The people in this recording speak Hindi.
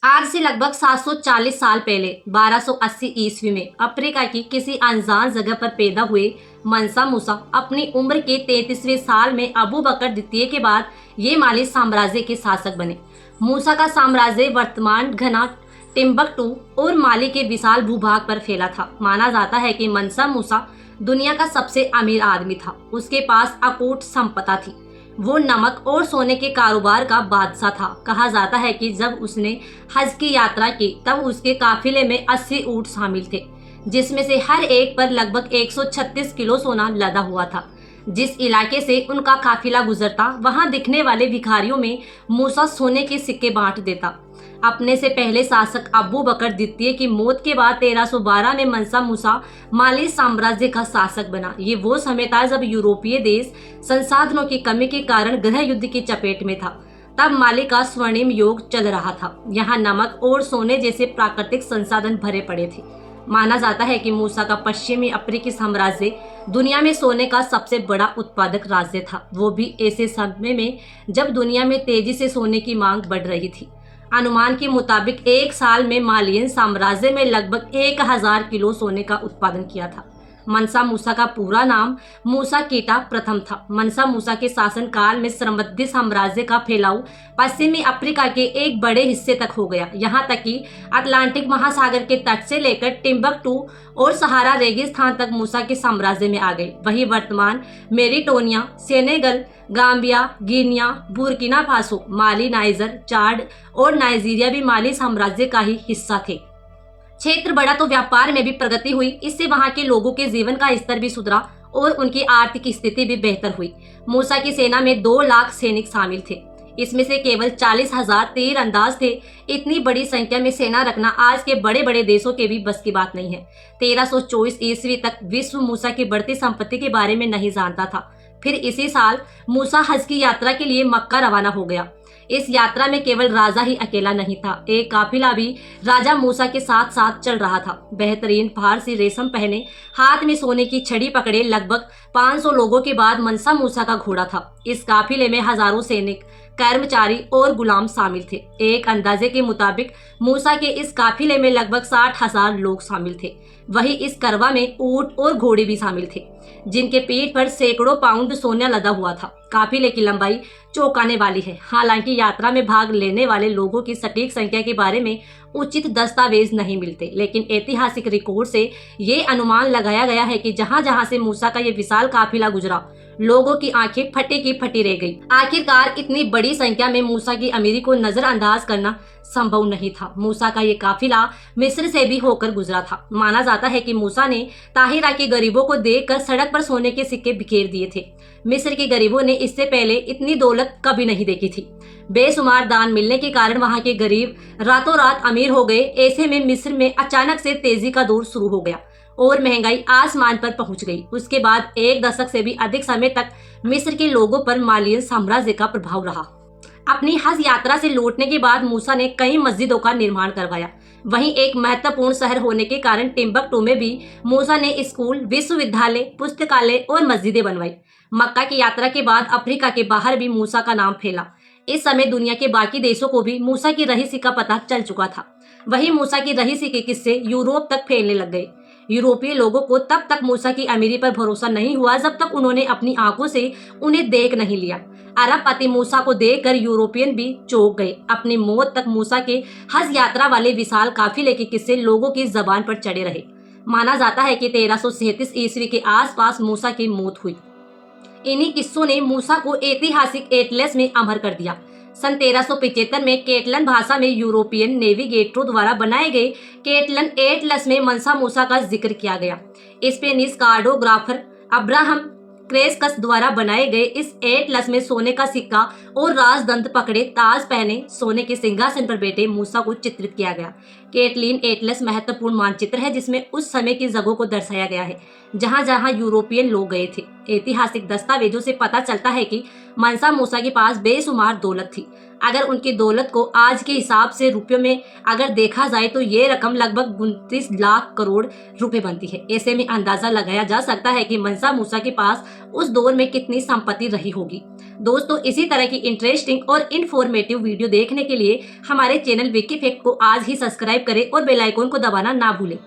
आज से लगभग 740 साल पहले 1280 ईस्वी में अफ्रीका की किसी अनजान जगह पर पैदा हुए मनसा मूसा अपनी उम्र के 33वें साल में अबू बकर द्वितीय के बाद ये माली साम्राज्य के शासक बने। मूसा का साम्राज्य वर्तमान घना टिम्बकटू और माली के विशाल भूभाग पर फैला था। माना जाता है कि मनसा मूसा दुनिया का सबसे अमीर आदमी था। उसके पास अकूट संपदा थी। वो नमक और सोने के कारोबार का बादशाह था। कहा जाता है कि जब उसने हज की यात्रा की तब उसके काफिले में 80 ऊंट शामिल थे, जिसमें से हर एक पर लगभग 136 किलो सोना लदा हुआ था। जिस इलाके से उनका काफिला गुजरता वहां दिखने वाले भिखारियों में मूसा सोने के सिक्के बांट देता। अपने से पहले शासक अबू बकर द्वितीय की मौत के बाद 1312 में मनसा मूसा माली साम्राज्य का शासक बना। ये वो समय था जब यूरोपीय देश संसाधनों की कमी के कारण गृह युद्ध की चपेट में था। तब माली का स्वर्णिम युग चल रहा था। यहाँ नमक और सोने जैसे प्राकृतिक संसाधन भरे पड़े थे। माना जाता है कि मूसा का पश्चिमी अफ्रीकी साम्राज्य दुनिया में सोने का सबसे बड़ा उत्पादक राज्य था, वो भी ऐसे समय में जब दुनिया में तेजी से सोने की मांग बढ़ रही थी। अनुमान के मुताबिक एक साल में मालियन साम्राज्य में लगभग 1000 किलो सोने का उत्पादन किया था। मनसा मूसा का पूरा नाम मूसा कीटा प्रथम था। मनसा मूसा के शासन काल में समृद्ध साम्राज्य का फैलाव पश्चिमी अफ्रीका के एक बड़े हिस्से तक हो गया, यहाँ तक कि अटलांटिक महासागर के तट से लेकर टिम्बकटू और सहारा रेगिस्तान तक मूसा के साम्राज्य में आ गए। वही वर्तमान Mauritania, Senegal, Gambia, Guinea, Burkina Faso, Mali, Niger, Chad और नाइजीरिया भी माली साम्राज्य का ही हिस्सा थे। क्षेत्र बढ़ा तो व्यापार में भी प्रगति हुई। इससे वहां के लोगों के जीवन का स्तर भी सुधरा और उनकी आर्थिक स्थिति भी बेहतर हुई। मूसा की सेना में 2 लाख सैनिक शामिल थे। इसमें से केवल 40,000 तीरंदाज थे। इतनी बड़ी संख्या में सेना रखना आज के बड़े बड़े देशों के भी बस की बात नहीं है। 1324 ईस्वी तक विश्व मूसा की बढ़ती संपत्ति के बारे में नहीं जानता था। फिर इसी साल मूसा हज की यात्रा के लिए मक्का रवाना हो गया। इस यात्रा में केवल राजा ही अकेला नहीं था, एक काफिला भी राजा मूसा के साथ साथ चल रहा था। बेहतरीन फारसी रेशम पहने, हाथ में सोने की छड़ी पकड़े लगभग 500 लोगों के बाद मनसा मूसा का घोड़ा था। इस काफिले में हजारों सैनिक, कर्मचारी और गुलाम शामिल थे। एक अंदाजे के मुताबिक मूसा के इस काफिले में लगभग 60,000 लोग शामिल थे। वही इस करवा में ऊंट और घोड़े भी शामिल थे, जिनके पीठ पर सैकड़ों पाउंड सोना लदा हुआ था। काफिले की लंबाई चौंकाने वाली है। हालांकि यात्रा में भाग लेने वाले लोगों की सटीक संख्या के बारे में उचित दस्तावेज नहीं मिलते, लेकिन ऐतिहासिक रिकॉर्ड से ये अनुमान लगाया गया है कि जहां जहां से मूसा का ये विशाल काफिला गुजरा, लोगों की आंखें फटी की फटी रह गई। आखिरकार इतनी बड़ी संख्या में मूसा की अमीरी को नजरअंदाज करना संभव नहीं था। मूसा का ये काफिला मिस्र से भी होकर गुजरा था। माना जाता है कि मूसा ने ताहिरा के गरीबों को देखकर सड़क पर सोने के सिक्के बिखेर दिए थे। मिस्र के गरीबों ने इससे पहले इतनी दौलत कभी नहीं देखी थी। बेशुमार दान मिलने के कारण वहां के गरीब रातों रात अमीर हो गए। ऐसे में मिस्र में अचानक से तेजी का दौर शुरू हो गया और महंगाई आसमान पर पहुंच गई। उसके बाद 1 दशक से भी अधिक समय तक मिस्र के लोगों पर मालियन साम्राज्य का प्रभाव रहा। अपनी हज यात्रा से लौटने के बाद मूसा ने कई मस्जिदों का निर्माण करवाया। वहीं एक महत्वपूर्ण शहर होने के कारण टिम्बकटू में भी मूसा ने स्कूल, विश्वविद्यालय, पुस्तकालय और मस्जिदें बनवाई। मक्का की यात्रा के बाद अफ्रीका के बाहर भी मूसा का नाम फैला। इस समय दुनिया के बाकी देशों को भी मूसा की रहीसी का पता चल चुका था। वही मूसा की रहीसी के किस्से यूरोप तक फैलने लग गए। यूरोपीय लोगों को तब तक मूसा की अमीरी पर भरोसा नहीं हुआ जब तक उन्होंने अपनी आंखों से उन्हें देख नहीं लिया। अरबपति मूसा को देखकर यूरोपियन भी चौंक गए। अपनी मौत तक मूसा के हज यात्रा वाले विशाल काफिले के किस्से लोगों की जबान पर चढ़े रहे। माना जाता है कि 1337 ईस्वी के आसपास मूसा की मौत हुई। इन्हीं किस्सों ने मूसा को ऐतिहासिक एटलस में अमर कर दिया। सन 1375 में केटलन भाषा में यूरोपियन नेविगेटरों द्वारा बनाए गए केटलन एटलस में मनसा मूसा का जिक्र किया गया। स्पेनिश कार्टोग्राफर अब्राहम क्रेस्कस द्वारा बनाए गए इस एटलस में सोने का सिक्का और राजदंड पकड़े, ताज पहने, सोने के सिंहासन पर बैठे मूसा को चित्रित किया गया। केटलिन एटलस महत्वपूर्ण मानचित्र है जिसमें उस समय की जगहों को दर्शाया गया है जहां जहां यूरोपियन लोग गए थे। ऐतिहासिक दस्तावेजों से पता चलता है कि मनसा मूसा के पास बेशुमार दौलत थी। अगर उनकी दौलत को आज के हिसाब से रुपयों में अगर देखा जाए तो ये रकम लगभग 29 लाख करोड़ रुपए बनती है। ऐसे में अंदाजा लगाया जा सकता है कि मनसा मूसा के पास उस दौर में कितनी संपत्ति रही होगी। दोस्तों इसी तरह की इंटरेस्टिंग और इन्फॉर्मेटिव वीडियो देखने के लिए हमारे चैनल विकी फैक्ट को आज ही सब्सक्राइब करें और बेल आइकन को दबाना ना भूलें।